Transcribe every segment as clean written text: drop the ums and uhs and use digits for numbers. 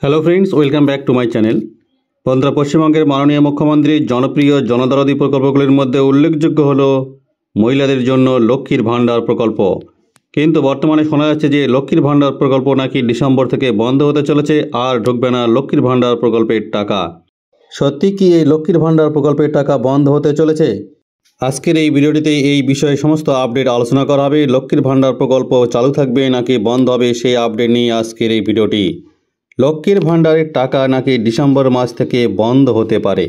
Hello friends, welcome back to my channel. বন্ধুরা, পশ্চিমবঙ্গের মাননীয় মুখ্যমন্ত্রীর জনপ্রিয় জনদরদি প্রকল্পগুলির মধ্যে উল্লেখযোগ্য হল মহিলাদের জন্য লক্ষ্মীর ভাণ্ডার প্রকল্প। কিন্তু বর্তমানে শোনা যাচ্ছে যে লক্ষ্মীর ভাণ্ডার প্রকল্প নাকি ডিসেম্বর থেকে বন্ধ হতে চলেছে, আর ঢুকবে না লক্ষ্মীর ভাণ্ডার প্রকল্পের টাকা। সত্যি কি এই লক্ষ্মীর ভাণ্ডার প্রকল্পের টাকা বন্ধ হতে চলেছে? আজকের এই ভিডিওটিতে এই বিষয়ে সমস্ত আপডেট আলোচনা করা হবে। লক্ষ্মীর ভাণ্ডার প্রকল্প চালু থাকবে নাকি বন্ধ হবে, সেই আপডেট নিয়ে আজকের এই ভিডিওটি। লক্ষ্মীর ভাণ্ডারের টাকা নাকি ডিসেম্বর মাস থেকে বন্ধ হতে পারে,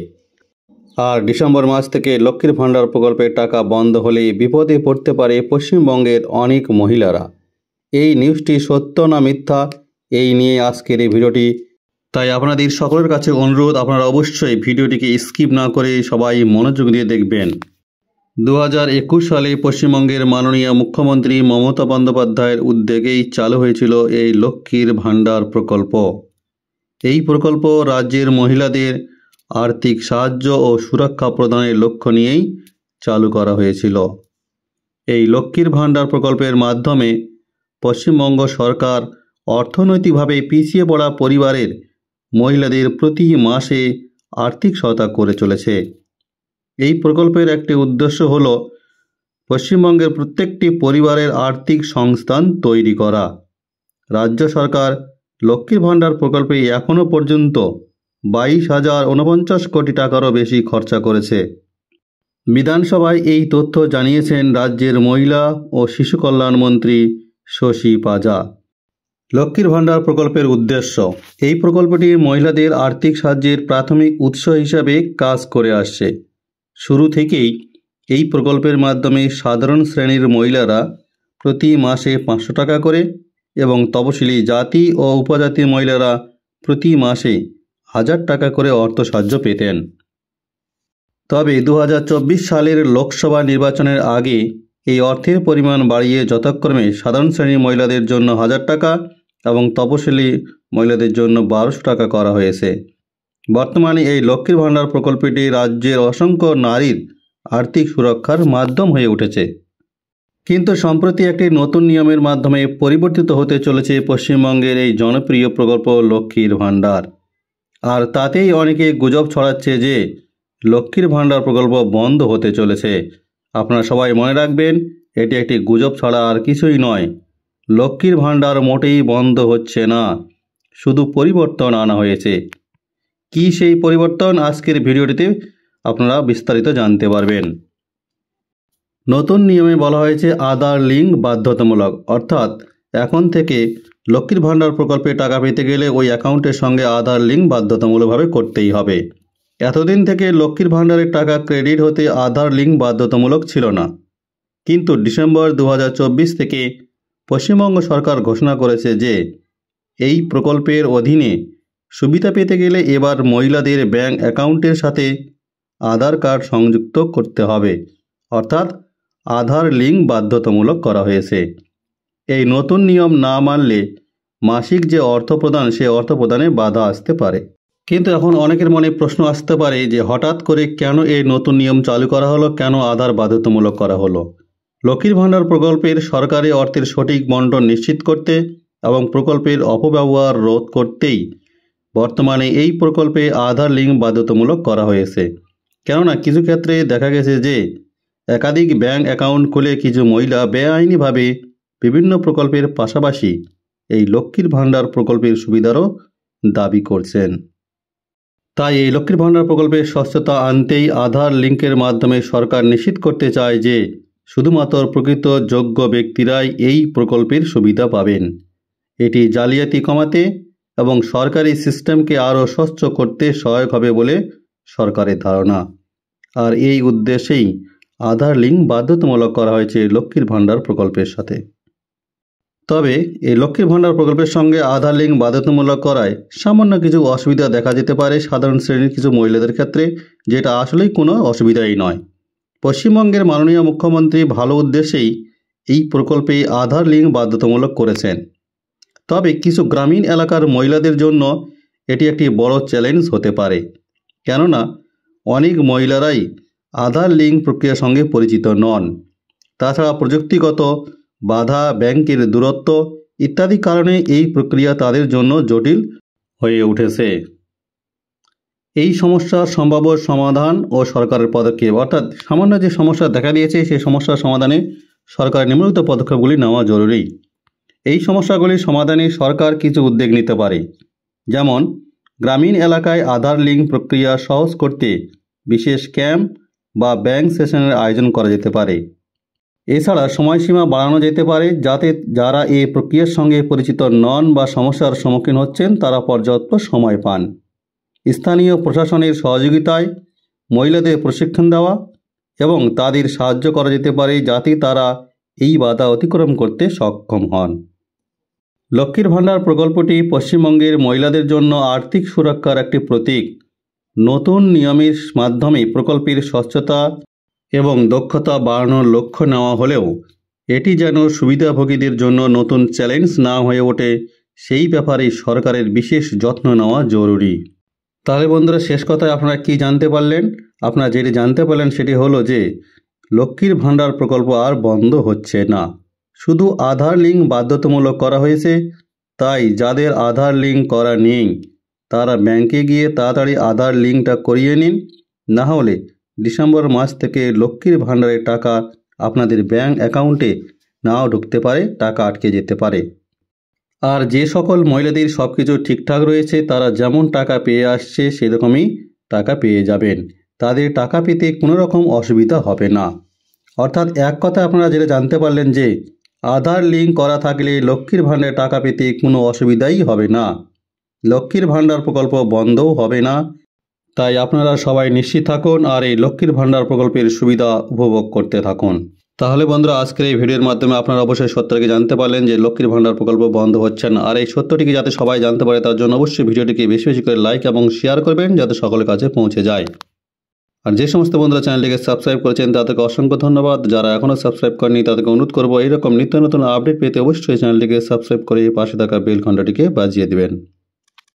আর ডিসেম্বর মাস থেকে লক্ষ্মীর ভাণ্ডার প্রকল্পের টাকা বন্ধ হলে বিপদে পড়তে পারে পশ্চিমবঙ্গের অনেক মহিলারা। এই নিউজটি সত্য না মিথ্যা, এই নিয়ে আজকের এই ভিডিওটি। তাই আপনাদের সকলের কাছে অনুরোধ, আপনারা অবশ্যই ভিডিওটিকে স্কিপ না করে সবাই মনোযোগ দিয়ে দেখবেন। 2021 সালে পশ্চিমবঙ্গের মাননীয় মুখ্যমন্ত্রী মমতা বন্দ্যোপাধ্যায়ের উদ্যোগেই চালু হয়েছিল এই লক্ষ্মীর ভাণ্ডার প্রকল্প। এই প্রকল্প রাজ্যের মহিলাদের আর্থিক সাহায্য ও সুরক্ষা প্রদানের লক্ষ্য নিয়েই চালু করা হয়েছিল। এই লক্ষ্মীর ভাণ্ডার প্রকল্পের মাধ্যমে পশ্চিমবঙ্গ সরকার অর্থনৈতিকভাবে পিছিয়ে পড়া পরিবারের মহিলাদের প্রতি মাসে আর্থিক সহায়তা করে চলেছে। এই প্রকল্পের একটি উদ্দেশ্য হল পশ্চিমবঙ্গের প্রত্যেকটি পরিবারের আর্থিক সংস্থান তৈরি করা। রাজ্য সরকার লক্ষ্মীর ভাণ্ডার প্রকল্পে এখনও পর্যন্ত 22,049 কোটি টাকারও বেশি খরচা করেছে। বিধানসভায় এই তথ্য জানিয়েছেন রাজ্যের মহিলা ও শিশু কল্যাণ মন্ত্রী শশী পাজা। লক্ষ্মীর ভাণ্ডার প্রকল্পের উদ্দেশ্য: এই প্রকল্পটি মহিলাদের আর্থিক সাহায্যের প্রাথমিক উৎস হিসাবে কাজ করে আসছে। শুরু থেকেই এই প্রকল্পের মাধ্যমে সাধারণ শ্রেণীর মহিলারা প্রতি মাসে 500 টাকা করে এবং তপশিলি জাতি ও উপজাতির মহিলারা প্রতি মাসে 1000 টাকা করে অর্থ সাহায্য পেতেন। তবে 2024 সালের লোকসভা নির্বাচনের আগে এই অর্থের পরিমাণ বাড়িয়ে যথাক্রমে সাধারণ শ্রেণীর মহিলাদের জন্য 1000 টাকা এবং তপশিলি মহিলাদের জন্য 1200 টাকা করা হয়েছে। বর্তমানে এই লক্ষ্মীর ভাণ্ডার প্রকল্পটি রাজ্যের অসংখ্য নারীর আর্থিক সুরক্ষার মাধ্যম হয়ে উঠেছে। কিন্তু সম্প্রতি একটি নতুন নিয়মের মাধ্যমে পরিবর্তিত হতে চলেছে পশ্চিমবঙ্গের এই জনপ্রিয় প্রকল্প লক্ষ্মীর ভাণ্ডার। আর তাতেই অনেকে গুজব ছড়াচ্ছে যে লক্ষ্মীর ভাণ্ডার প্রকল্প বন্ধ হতে চলেছে। আপনারা সবাই মনে রাখবেন, এটি একটি গুজব ছাড়া আর কিছুই নয়। লক্ষ্মীর ভাণ্ডার মোটেই বন্ধ হচ্ছে না, শুধু পরিবর্তন আনা হয়েছে। কি সেই পরিবর্তন, আজকের ভিডিওটিতে আপনারা বিস্তারিত জানতে পারবেন। নতুন নিয়মে বলা হয়েছে আধার লিঙ্ক বাধ্যতামূলক, অর্থাৎ এখন থেকে লক্ষ্মীর ভাণ্ডার প্রকল্পে টাকা পেতে গেলে ওই অ্যাকাউন্টের সঙ্গে আধার লিঙ্ক বাধ্যতামূলকভাবে করতেই হবে। এতদিন থেকে লক্ষ্মীর ভাণ্ডারের টাকা ক্রেডিট হতে আধার লিঙ্ক বাধ্যতামূলক ছিল না, কিন্তু ডিসেম্বর 2024 থেকে পশ্চিমবঙ্গ সরকার ঘোষণা করেছে যে এই প্রকল্পের অধীনে সুবিধা পেতে গেলে এবার মহিলাদের ব্যাংক অ্যাকাউন্টের সাথে আধার কার্ড সংযুক্ত করতে হবে, অর্থাৎ আধার লিঙ্ক বাধ্যতামূলক করা হয়েছে। এই নতুন নিয়ম না মানলে মাসিক যে অর্থ প্রদান, সে অর্থ প্রদানে বাধা আসতে পারে। কিন্তু এখন অনেকের মনে প্রশ্ন আসতে পারে যে হঠাৎ করে কেন এই নতুন নিয়ম চালু করা হলো, কেন আধার বাধ্যতামূলক করা হলো? লক্ষ্মীর ভাণ্ডার প্রকল্পের সরকারি অর্থের সঠিক বণ্টন নিশ্চিত করতে এবং প্রকল্পের অপব্যবহার রোধ করতেই বর্তমানে এই প্রকল্পে আধার লিঙ্ক বাধ্যতামূলক করা হয়েছে। কেননা কিছু ক্ষেত্রে দেখা গেছে যে একাধিক ব্যাংক অ্যাকাউন্ট খুলে কিছু মহিলা বেআইনিভাবে বিভিন্ন প্রকল্পের পাশাপাশি এই লক্ষ্মীর ভাণ্ডার প্রকল্পের সুবিধারও দাবি করছেন। তাই এই লক্ষ্মীর ভাণ্ডার প্রকল্পের স্বচ্ছতা আনতেই আধার লিঙ্কের মাধ্যমে সরকার নিশ্চিত করতে চায় যে শুধুমাত্র প্রকৃত যোগ্য ব্যক্তিরাই এই প্রকল্পের সুবিধা পাবেন। এটি জালিয়াতি কমাতে এবং সরকারি সিস্টেমকে আরও স্বচ্ছ করতে সহায়ক হবে বলে সরকারের ধারণা। আর এই উদ্দেশ্যেই আধার লিঙ্ক বাধ্যতামূলক করা হয়েছে লক্ষ্মীর ভাণ্ডার প্রকল্পের সাথে। তবে এই লক্ষ্মীর ভাণ্ডার প্রকল্পের সঙ্গে আধার লিঙ্ক বাধ্যতামূলক করায় সামান্য কিছু অসুবিধা দেখা যেতে পারে সাধারণ শ্রেণীর কিছু মহিলাদের ক্ষেত্রে, যেটা আসলেই কোনো অসুবিধাই নয়। পশ্চিমবঙ্গের মাননীয় মুখ্যমন্ত্রী ভালো উদ্দেশ্যেই এই প্রকল্পে আধার লিঙ্ক বাধ্যতামূলক করেছেন। তবে কিছু গ্রামীণ এলাকার মহিলাদের জন্য এটি একটি বড় চ্যালেঞ্জ হতে পারে, কেননা অনেক মহিলারাই আধার লিঙ্ক প্রক্রিয়ার সঙ্গে পরিচিত নন। তাছাড়া প্রযুক্তিগত বাধা, ব্যাংকের দূরত্ব ইত্যাদি কারণে এই প্রক্রিয়া তাদের জন্য জটিল হয়ে উঠেছে। এই সমস্যার সম্ভাব্য সমাধান ও সরকারের পদক্ষেপ, অর্থাৎ সামান্য যে সমস্যা দেখা দিয়েছে সেই সমস্যার সমাধানে সরকারের নিম্নলিখিত পদক্ষেপগুলি নেওয়া জরুরি। এই সমস্যাগুলির সমাধানে সরকার কিছু উদ্যোগ নিতে পারে, যেমন গ্রামীণ এলাকায় আধার লিঙ্ক প্রক্রিয়া সহজ করতে বিশেষ ক্যাম্প বা ব্যাংক সেশনের আয়োজন করা যেতে পারে। এছাড়া সময়সীমা বাড়ানো যেতে পারে, যাতে যারা এই প্রক্রিয়ার সঙ্গে পরিচিত নন বা সমস্যার সম্মুখীন হচ্ছেন তারা পর্যাপ্ত সময় পান। স্থানীয় প্রশাসনের সহযোগিতায় মহিলাদের প্রশিক্ষণ দেওয়া এবং তাদের সাহায্য করা যেতে পারে, যাতে তারা এই বাধা অতিক্রম করতে সক্ষম হন। লক্ষ্মীর ভাণ্ডার প্রকল্পটি পশ্চিমবঙ্গের মহিলাদের জন্য আর্থিক সুরক্ষার একটি প্রতীক। নতুন নিয়মের মাধ্যমে প্রকল্পের স্বচ্ছতা এবং দক্ষতা বাড়ানোর লক্ষ্য নেওয়া হলেও এটি যেন সুবিধাভোগীদের জন্য নতুন চ্যালেঞ্জ না হয়ে ওঠে, সেই ব্যাপারে সরকারের বিশেষ যত্ন নেওয়া জরুরি। তাহলে বন্ধুরা, শেষ কথায় আপনারা কি জানতে পারলেন? আপনারা যেটি জানতে পারলেন সেটি হলো যে লক্ষ্মীর ভাণ্ডার প্রকল্প আর বন্ধ হচ্ছে না, শুধু আধার লিঙ্ক বাধ্যতামূলক করা হয়েছে। তাই যাদের আধার লিঙ্ক করা নেই তারা ব্যাংকে গিয়ে তাড়াতাড়ি আধার লিঙ্কটা করিয়ে নিন, না হলে ডিসেম্বর মাস থেকে লক্ষ্মীর ভাণ্ডারের টাকা আপনাদের ব্যাংক অ্যাকাউন্টে নাও ঢুকতে পারে, টাকা আটকে যেতে পারে। আর যে সকল মহিলাদের সব কিছু ঠিকঠাক রয়েছে তারা যেমন টাকা পেয়ে আসছে সেরকমই টাকা পেয়ে যাবেন, তাদের টাকা পেতে কোনো রকম অসুবিধা হবে না। অর্থাৎ এক কথা আপনারা যেটা জানতে পারলেন যে আধার লিঙ্ক করা থাকলে লক্ষ্মীর ভাণ্ডারে টাকা পেতে কোনো অসুবিধাই হবে না, লক্ষ্মীর ভাণ্ডার প্রকল্প বন্ধও হবে না। তাই আপনারা সবাই নিশ্চিত থাকুন আর এই লক্ষ্মীর ভাণ্ডার প্রকল্পের সুবিধা উপভোগ করতে থাকুন। তাহলে বন্ধুরা, আজকের এই ভিডিওর মাধ্যমে আপনারা অবশ্যই সত্যটিকে জানতে পারলেন যে লক্ষ্মীর ভাণ্ডার প্রকল্প বন্ধ হচ্ছে না। আর এই সত্যটিকে যাতে সবাই জানতে পারে তার জন্য অবশ্যই ভিডিওটিকে বেশি বেশি করে লাইক এবং শেয়ার করবেন, যাতে সকলের কাছে পৌঁছে যায়। আর যে সমস্ত বন্ধুরা চ্যানেলটিকে সাবস্ক্রাইব করেছেন তাদেরকে অসংখ্য ধন্যবাদ। যারা এখনও সাবস্ক্রাইব করেনি তাদেরকে অনুরোধ করবো এইরকম নিত্য নতুন আপডেট পেতে অবশ্যই চ্যানেলটিকে সাবস্ক্রাইব করে পাশে থাকা বেল ঘণ্টাটিকে বাজিয়ে দিবেন।